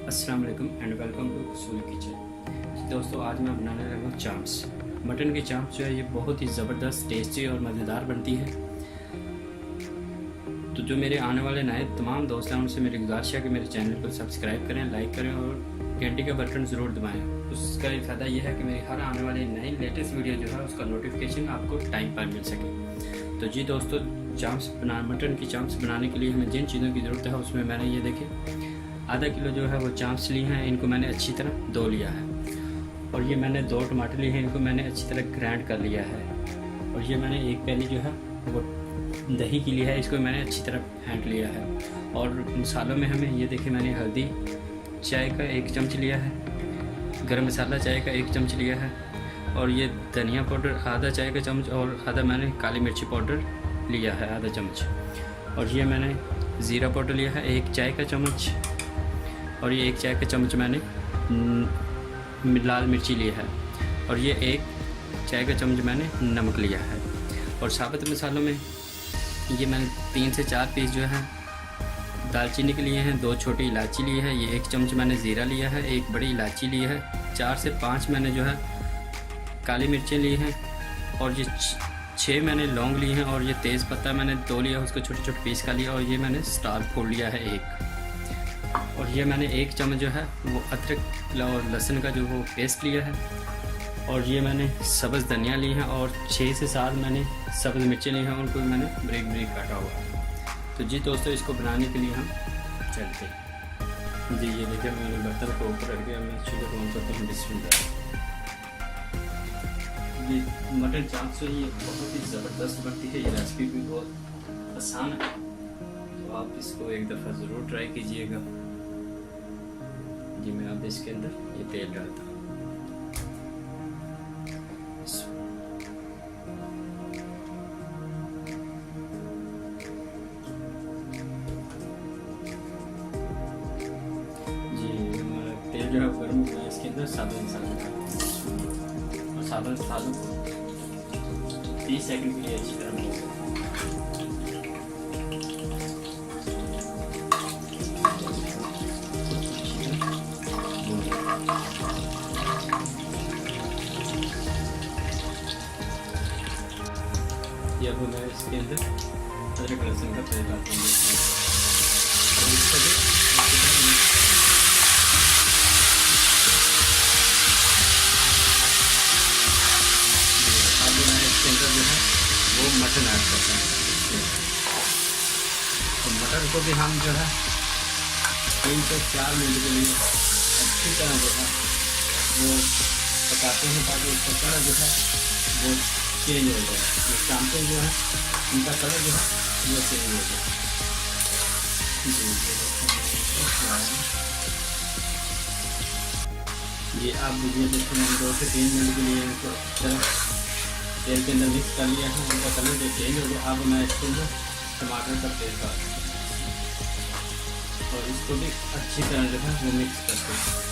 अस्सलाम वालेकुम and welcome to सूल किचन। दोस्तों आज मैं बनाने लगा हूँ चाम्प्स। मटन की चाम्प्स जो है ये बहुत ही ज़बरदस्त, टेस्टी और मज़ेदार बनती है। तो जो मेरे आने वाले नए तमाम दोस्त हैं उनसे मेरी गुजारिश है कि मेरे चैनल को सब्सक्राइब करें, लाइक करें और घंटी का बटन ज़रूर दबाएँ। उसका एक फ़ायदा यह है कि मेरी हर आने वाली नई लेटेस्ट वीडियो जो है उसका नोटिफिकेशन आपको टाइम पर मिल सके। तो जी दोस्तों, मटन की चाम्प्स बनाने के लिए हमें जिन चीज़ों की ज़रूरत है उसमें मैंने ये देखें आधा किलो जो है वो चाम्प्स लिए हैं। इनको मैंने अच्छी तरह धो लिया है। और ये मैंने 2 टमाटर लिए हैं, इनको मैंने अच्छी तरह ग्राइंड कर लिया है। और ये मैंने एक प्याली जो है वो दही की लिया है, इसको मैंने अच्छी तरह फेंट लिया है। और मसालों में हमें ये देखिए, मैंने हल्दी चाय का 1 चम्मच लिया है, गरम मसाला चाय का 1 चम्मच लिया है, और ये धनिया पाउडर आधा चाय का चम्मच, और आधा मैंने काली मिर्ची पाउडर लिया है आधा चम्मच। और ये मैंने ज़ीरा पाउडर लिया है 1 चाय का चम्मच, और ये 1 चाय का चम्मच मैंने लाल मिर्ची लिया है, और ये 1 चाय का चम्मच मैंने नमक लिया है। और साबुत मसालों में ये मैंने 3 से 4 पीस जो है दालचीनी के लिए हैं, 2 छोटी इलायची ली है, ये 1 चम्मच मैंने ज़ीरा लिया है, 1 बड़ी इलायची ली है, 4 से 5 मैंने जो है काली मिर्चें ली हैं, और ये 6 मैंने लौंग ली हैं, और ये तेज़ पत्ता मैंने 2 लिया, उसको छोटे छोटे पीस का लिया, और ये मैंने स्टार फूल लिया है 1। और ये मैंने 1 चम्मच जो है वो अदरक और लहसुन का जो वो पेस्ट लिया है, और ये मैंने सब्ज़ धनिया ली है, और 6 से 7 मैंने सब्ज़ मिर्चें ली हैं, उनको मैंने ब्रेक ब्रेक काटा हुआ है। तो जी दोस्तों, इसको बनाने के लिए हम चलते हैं। जी ये देखिए, मैंने बर्तन को ऊपर रख दिया, मैं चूल्हे को ऑन करता हूँ। बिस्मिल्लाह। ये मटन चाम्प्स ये बहुत ही ज़बरदस्त बनती है, ये रेसिपी भी बहुत आसान है, तो आप इसको एक दफ़ा ज़रूर ट्राई कीजिएगा। जी मैं अब इसके अंदर ये तेल डालता हूँ। जी हमारा तेल जो है गर्म हो गया, इसके अंदर साबुत मसाला डालता हूँ, और साबुत मसालों को 30 सेकंड के लिए अच्छी तरह भूनना। ये अब मैं इसके अंदर अदरक लहसुन का पेस्ट डालता हूँ, और इसको भी अब मैं इसके अंदर जो है वो मटन ऐड करता हूँ। तो मटन को भी हम जो है 3 से 4 मिनट के लिए अच्छी तरह जो है वो पकाते हैं, ताकि उसका कलर जो है वो चेंज हो जाए। ये चाम्पें जो है उनका कलर जो है वो चेंज हो जाए। ये आप वीडियो देखते हैं, 2 से 3 मिनट के लिए इनको तेल के अंदर मिक्स कर लिया है, उनका कलर जो चेंज हो गया। अब मैं इसके अंदर टमाटर का पेस्ट डालता हूँ, और इसको भी अच्छी तरह जो है वो मिक्स करते हैं।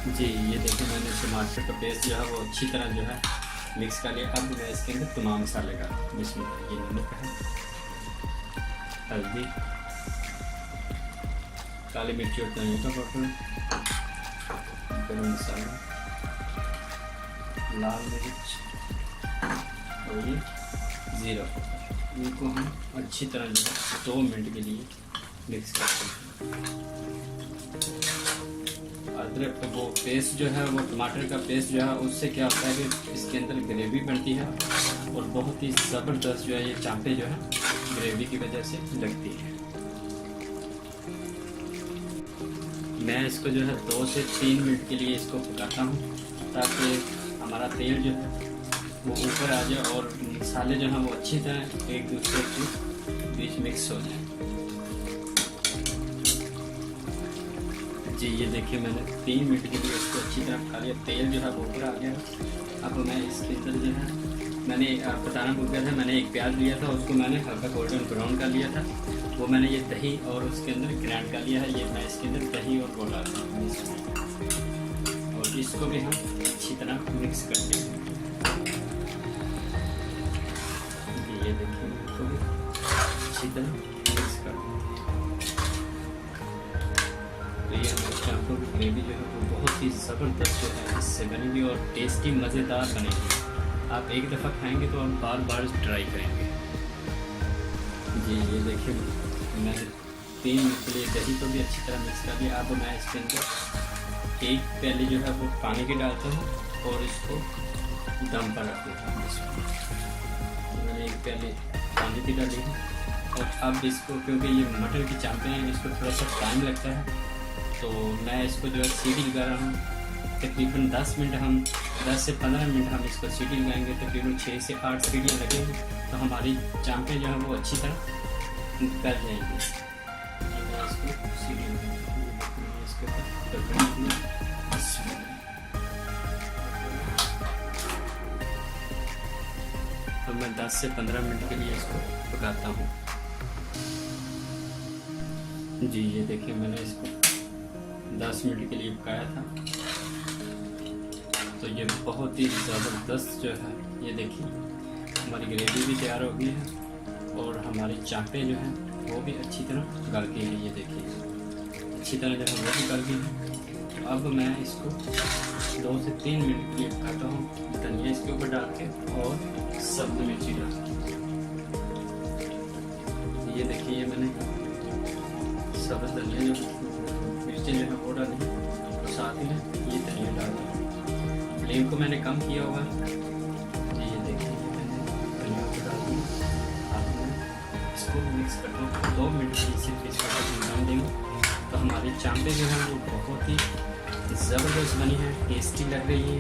जी ये देखिए, मैंने टमाटर का पेस्ट जो है वो अच्छी तरह जो है मिक्स कर लिया। अब मैं इसके अंदर तमाम मसाले डालता हूँ। इसमें ये नमक है, हल्दी, काली मिर्ची और धनिया का पाउडर, गरम मसाला, लाल मिर्च, और ये ज़ीरा पाउडर। इनको हम अच्छी तरह जो है 2 मिनट के लिए मिक्स करते हैं। अदरक का वो पेस्ट जो है वो टमाटर का पेस्ट जो है उससे क्या होता है कि इसके अंदर ग्रेवी बनती है, और बहुत ही ज़बरदस्त जो है ये चाम्पें जो है ग्रेवी की वजह से लगती है। मैं इसको जो है 2 से 3 मिनट के लिए इसको पकाता हूँ, ताकि हमारा तेल जो है वो ऊपर आ जाए और मसाले जो हैं वो अच्छी तरह एक दूसरे के बीच मिक्स हो जाए। जी ये देखिए, मैंने 3 मिनट के लिए इसको अच्छी तरह पका लिया, तेल जो है वो ऊपर आ गया। अब मैं इसके अंदर जो है मैंने बताना भूल गया था, मैंने 1 प्याज लिया था, उसको मैंने हल्का गोल्डन ब्राउन कर लिया था। वो मैंने ये दही और उसके अंदर ग्राइंड कर लिया है। ये मैं इसके अंदर दही और वो डालता हूँ इसमें, और इसको भी हम अच्छी तरह मिक्स करते हैं। ये देखिए, अच्छी तरह मिक्स कर दें। तो ये हमारे चांपों की ग्रेवी जो है वो बहुत ही ज़बरदस्त जो है इससे बनेगी और टेस्टी मज़ेदार बनेगी। आप एक दफ़ा खाएंगे तो आप बार बार ट्राई करेंगे। जी ये देखिए मैंने 3 मिनट के लिए दही को भी अच्छी तरह मिक्स कर लिया। अब मैं इसके अंदर एक प्याली जो है वो पानी की डालता हूँ और इसको दम पर रख देता हूँ। इसको मैंने एक प्याली पानी की डाली है और अब इसको, क्योंकि ये मटर की चांपे हैं इसको थोड़ा सा टाइम लगता है, तो मैं इसको जो है सीटी लगा रहा हूँ। तकरीबन 10 से 15 मिनट हम इसको सीटी लगाएंगे। तकरीबन 6 से 8 सीटियाँ लगेंगी तो हमारी चांपे जो है वो अच्छी तरह गल जाएंगी। मैं इसको सीटी तो मैं 10 से 15 मिनट के लिए इसको पकाता हूँ। जी ये देखिए मैंने इसको 10 मिनट के लिए पकाया था, तो ये बहुत ही ज़बरदस्त जो है, ये देखिए हमारी ग्रेवी भी तैयार हो गई है और हमारी चांपे जो हैं वो भी अच्छी तरह गल गई है। ये देखिए अच्छी तरह जो है वो भी गल गई है। तो अब मैं इसको 2 से 3 मिनट के लिए पकाता हूँ, धनिया इसके ऊपर डाल के और सब्ज़ मिर्ची डाल के। ये देखिए ये मैंने सब्ज़ धनिया जो मिर्ची जो है वो डाली और साथ ही में ये धनिया डाल दी। फ्लेम को मैंने कम किया हुआ है। ये देखिए मैंने धनिया को डाल दी। अब मैं इसको मिक्स करता हूँ 2 मिनट के सिर्फ इसको दम देंगे तो हमारी चांपे जो है वो बहुत ही ज़बरदस्त बनी है, टेस्टी लग रही है।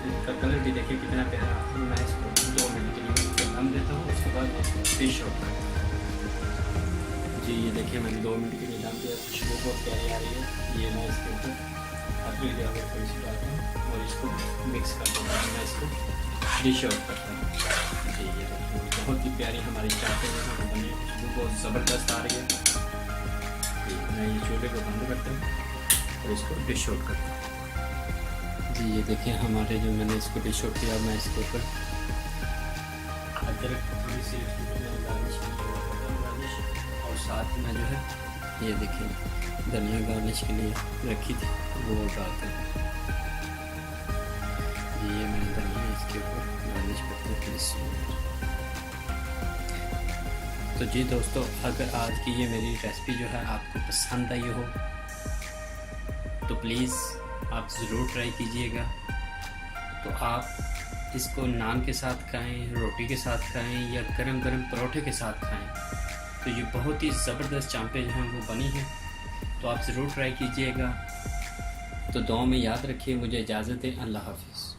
इसका कलर भी देखिए कितना प्यारा। मैं इसको 2 मिनट के लिए दम देता हूँ, उसके बाद इसको फिश आउट करता हूँ। जी ये देखिए मैंने 2 मिनट के लिए दम दिया, खुशबू बहुत प्यारी आ रही है। ये मैं इसके ऊपर अदरक ज़्यादा थोड़ी सी डालता हूँ और इसको मिक्स करता हूँ। मैं इसको डिश आउट करता हूँ। जी ये देखिए बहुत ही प्यारी हमारी चांपे जो है बनी, खुशबू बहुत ज़बरदस्त आ रही है। मैं ये चूल्हे को बंद करता हूँ और इसको डिश आउट करता हूँ। जी ये देखिए हमारे जो मैंने इसको डिश आउट किया, मैं इसके ऊपर अदरक थोड़ी सी गार्निश और साथ में जो है ये देखिए धनिया गार्निश के लिए रखी थी वो डालते हैं। ये मैंने धनिया इसके ऊपर गार्निश करते हैं। तो जी दोस्तों, अगर आज की ये मेरी रेसिपी जो है आपको पसंद आई हो तो प्लीज़ आप ज़रूर ट्राई कीजिएगा। तो आप इसको नान के साथ खाएं, रोटी के साथ खाएं या गरम गरम परोठे के साथ खाएं। तो ये बहुत ही ज़बरदस्त चांपे जो हैं वो बनी हैं, तो आप ज़रूर ट्राई कीजिएगा। तो दुआ में याद रखिए। मुझे इजाज़त है। अल्लाह हाफ़िज़।